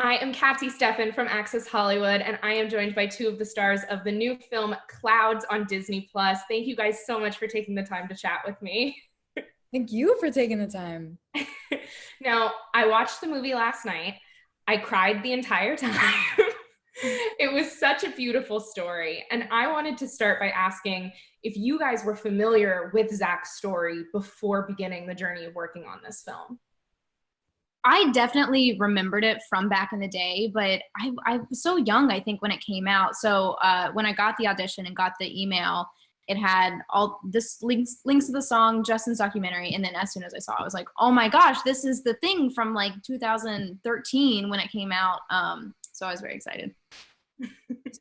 I am Kathy Steffen from Access Hollywood, and I am joined by two of the stars of the new film Clouds on Disney+. Thank you guys so much for taking the time to chat with me. Thank you for taking the time. Now, I watched the movie last night. I cried the entire time. It was such a beautiful story. And I wanted to start by asking if you guys were familiar with Zach's story before beginning the journey of working on this film. I definitely remembered it from back in the day, but I was so young, I think, when it came out. So when I got the audition and got the email, it had all this links to the song, Justin's documentary. And then as soon as I saw it, I was like, oh my gosh, this is the thing from like 2013 when it came out. So I was very excited.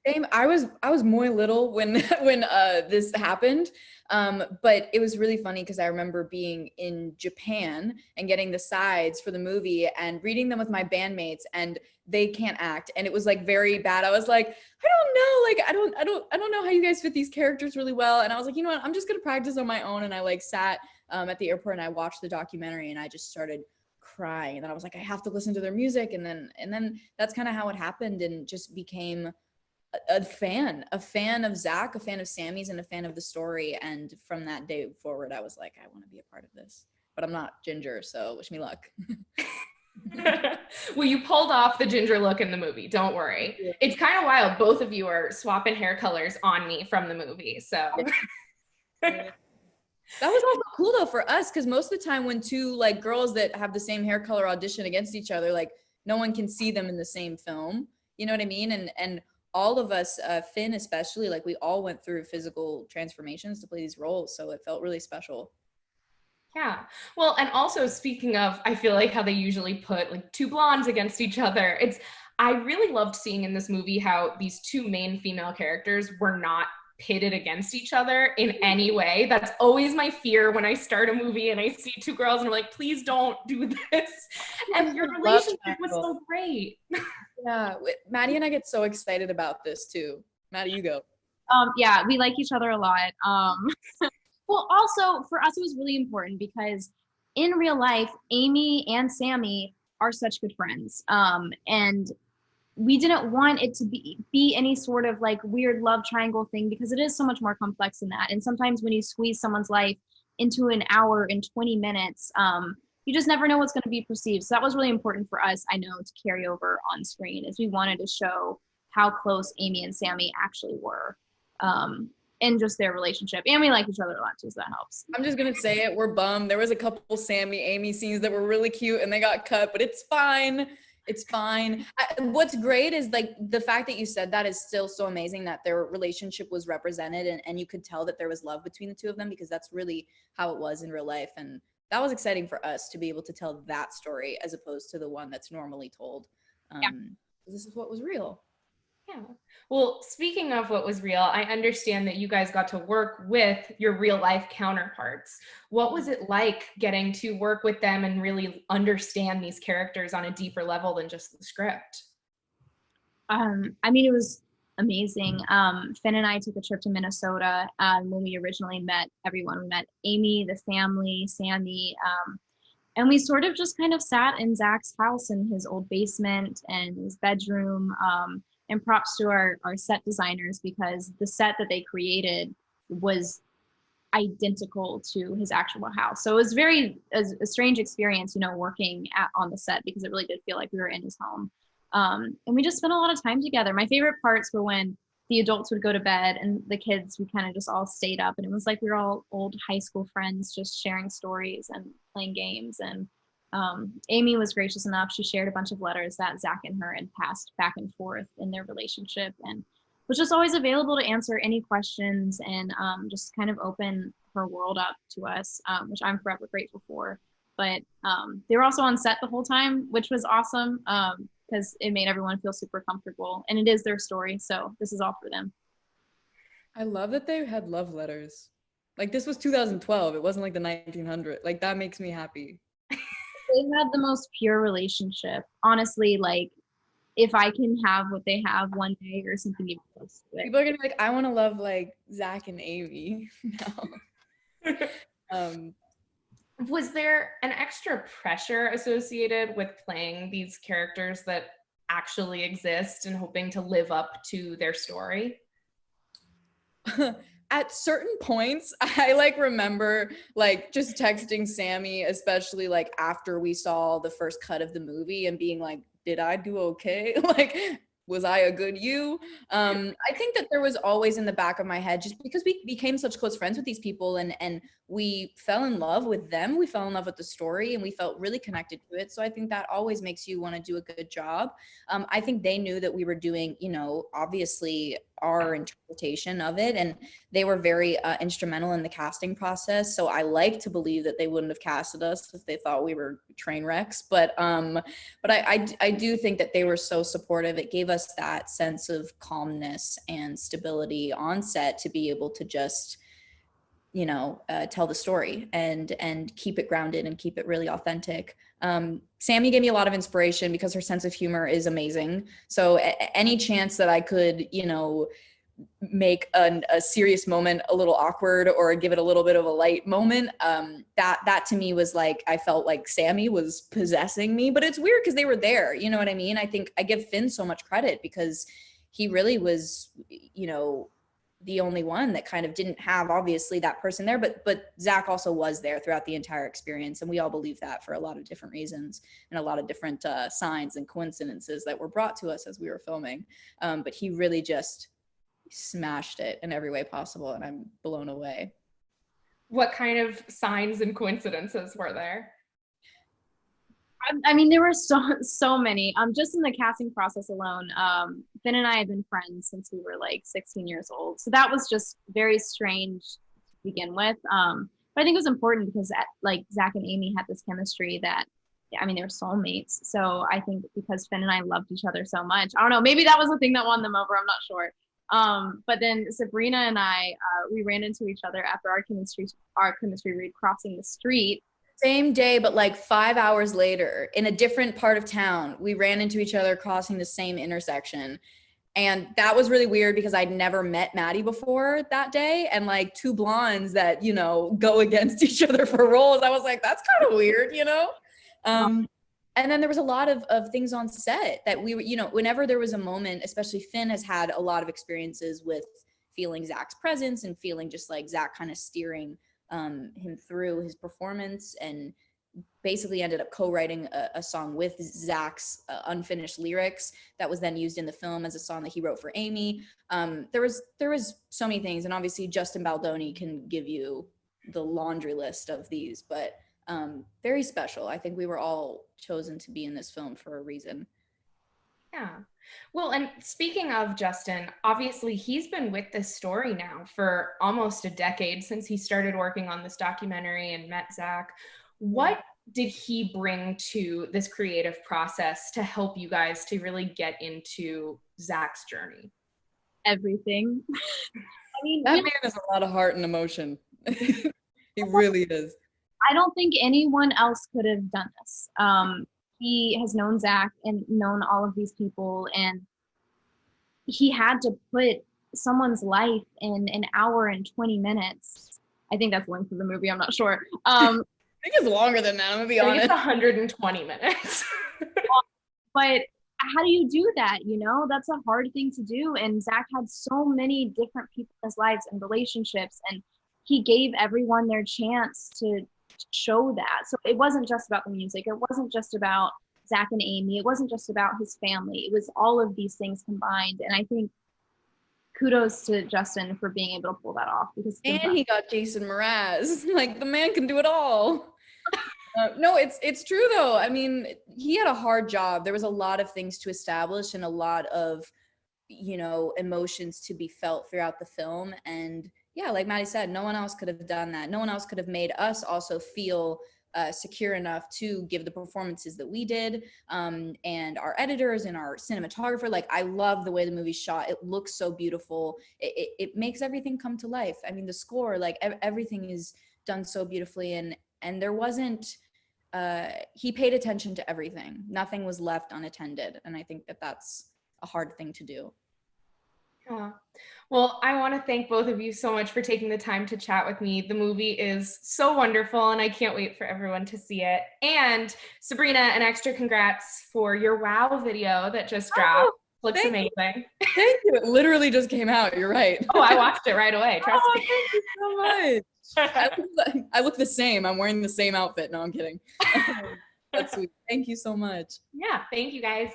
Same. I was more little when this happened, but it was really funny because I remember being in Japan and getting the sides for the movie and reading them with my bandmates, and they can't act, and it was like very bad. I was like, I don't know, like I don't know how you guys fit these characters really well, and I was like, you know what, I'm just gonna practice on my own. And I like sat at the airport and I watched the documentary and I just started crying, and then I was like, I have to listen to their music, and then that's kind of how it happened, and just became a fan of Zach, a fan of Sammy's, and a fan of the story. And from that day forward, I was like, I want to be a part of this, but I'm not ginger, so wish me luck. Well, you pulled off the ginger look in the movie, don't worry. Yeah. It's kind of wild, both of you are swapping hair colors on me from the movie, so That was also cool though for us, because most of the time when two like girls that have the same hair color audition against each other, like no one can see them in the same film, you know what I mean? And all of us, Finn especially, like we all went through physical transformations to play these roles, so it felt really special. Yeah. Well, and also speaking of, I feel like how they usually put like two blondes against each other. I really loved seeing in this movie how these two main female characters were not pitted against each other in any way. That's always my fear when I start a movie and I see two girls and I'm like, please don't do this. And your relationship was so great. Yeah, Maddie and I get so excited about this too. Maddie, you go. Yeah, we like each other a lot. Well, also for us, it was really important because in real life, Amy and Sammy are such good friends. And we didn't want it to be any sort of like weird love triangle thing, because it is so much more complex than that. And sometimes when you squeeze someone's life into an hour and 20 minutes, you just never know what's going to be perceived. So that was really important for us, I know, to carry over on screen, as we wanted to show how close Amy and Sammy actually were, and just their relationship. And we like each other a lot too, so that helps. I'm just going to say it. We're bummed. There was a couple Sammy, Amy scenes that were really cute and they got cut, but it's fine. It's fine. What's great is like the fact that you said that is still so amazing, that their relationship was represented and you could tell that there was love between the two of them, because that's really how it was in real life. And that was exciting for us to be able to tell that story as opposed to the one that's normally told. Yeah. This is what was real. Yeah. Well, speaking of what was real, I understand that you guys got to work with your real life counterparts. What was it like getting to work with them and really understand these characters on a deeper level than just the script? I mean, it was amazing. Finn and I took a trip to Minnesota when we originally met everyone. We met Amy, the family, Sandy, and we sort of just kind of sat in Zach's house in his old basement and his bedroom. And props to our set designers, because the set that they created was identical to his actual house. So it was a strange experience, you know, working on the set, because it really did feel like we were in his home. And we just spent a lot of time together. My favorite parts were when the adults would go to bed and the kids, we kind of just all stayed up, and it was like we were all old high school friends just sharing stories and playing games. And Amy was gracious enough. She shared a bunch of letters that Zach and her had passed back and forth in their relationship, and was just always available to answer any questions and just kind of open her world up to us, which I'm forever grateful for. But they were also on set the whole time, which was awesome, because it made everyone feel super comfortable, and it is their story, so this is all for them. I love that they had love letters. Like, this was 2012. It wasn't like the 1900s. Like, that makes me happy. They had the most pure relationship. Honestly, like, if I can have what they have one day or something even close to it. People are gonna be like, I want to love like Zach and Amy now. Was there an extra pressure associated with playing these characters that actually exist and hoping to live up to their story? At certain points, I like remember like just texting Sammy, especially like after we saw the first cut of the movie and being like, did I do okay? Like, was I a good you? I think that there was always in the back of my head, just because we became such close friends with these people and we fell in love with them, we fell in love with the story, and we felt really connected to it. So I think that always makes you want to do a good job. I think they knew that we were doing, you know, obviously our interpretation of it, and they were very instrumental in the casting process. So I like to believe that they wouldn't have casted us if they thought we were train wrecks. But I do think that they were so supportive. It gave us that sense of calmness and stability on set to be able to just, you know, tell the story and keep it grounded and keep it really authentic. Sammy gave me a lot of inspiration because her sense of humor is amazing. So any chance that I could, you know, make a serious moment a little awkward or give it a little bit of a light moment, that to me was like, I felt like Sammy was possessing me. But it's weird because they were there, you know what I mean? I think I give Finn so much credit because he really was, you know, the only one that kind of didn't have obviously that person there, but Zach also was there throughout the entire experience, and we all believe that for a lot of different reasons and a lot of different signs and coincidences that were brought to us as we were filming. But he really just smashed it in every way possible, and I'm blown away. What kind of signs and coincidences were there? I mean, there were so many. Just in the casting process alone, Finn and I had been friends since we were like 16 years old, so that was just very strange to begin with. But I think it was important because like Zach and Amy had this chemistry that, I mean, they were soulmates. So I think because Finn and I loved each other so much, I don't know, maybe that was the thing that won them over. I'm not sure. But then Sabrina and I, we ran into each other after our chemistry read crossing the street. Same day, but like 5 hours later, in a different part of town, we ran into each other crossing the same intersection. And that was really weird because I'd never met Maddie before that day. And like two blondes that, you know, go against each other for roles. I was like, that's kind of weird, you know? And then there was a lot of things on set that we were, you know, whenever there was a moment, especially Finn has had a lot of experiences with feeling Zach's presence and feeling just like Zach kind of steering him through his performance, and basically ended up co-writing a song with Zach's unfinished lyrics that was then used in the film as a song that he wrote for Amy. There was so many things, and obviously Justin Baldoni can give you the laundry list of these, but very special. I think we were all chosen to be in this film for a reason. Yeah. Well, and speaking of Justin, obviously he's been with this story now for almost a decade since he started working on this documentary and met Zach. What did he bring to this creative process to help you guys to really get into Zach's journey? Everything. I mean, that man has a lot of heart and emotion. He really is. I don't think anyone else could have done this. He has known Zach and known all of these people, and he had to put someone's life in an hour and 20 minutes. I think that's the length of the movie. I'm not sure. I think it's longer than that. I'm gonna be honest. It's 120 minutes. But how do you do that? You know, that's a hard thing to do. And Zach had so many different people in his lives and relationships, and he gave everyone their chance to show that. So it wasn't just about the music. It wasn't just about Zach and Amy. It wasn't just about his family. It was all of these things combined. And I think kudos to Justin for being able to pull that off. Because he got Jason Mraz. Like, the man can do it all. No, it's true though. I mean, he had a hard job. There was a lot of things to establish and a lot of, you know, emotions to be felt throughout the film. And yeah, like Maddie said, no one else could have done that. No one else could have made us also feel secure enough to give the performances that we did. And our editors and our cinematographer, like, I love the way the movie's shot. It looks so beautiful. It makes everything come to life. I mean, the score, like everything is done so beautifully. And there wasn't, he paid attention to everything. Nothing was left unattended. And I think that that's a hard thing to do. Yeah. Well, I want to thank both of you so much for taking the time to chat with me. The movie is so wonderful, and I can't wait for everyone to see it. And Sabrina, an extra congrats for your wow video that just dropped. Oh, Looks thank amazing. you. Thank you. It literally just came out. You're right. Oh, I watched it right away. Trust Oh, me. thank you so much. I look the same. I'm wearing the same outfit. No, I'm kidding. That's sweet. Thank you so much. Yeah, thank you guys.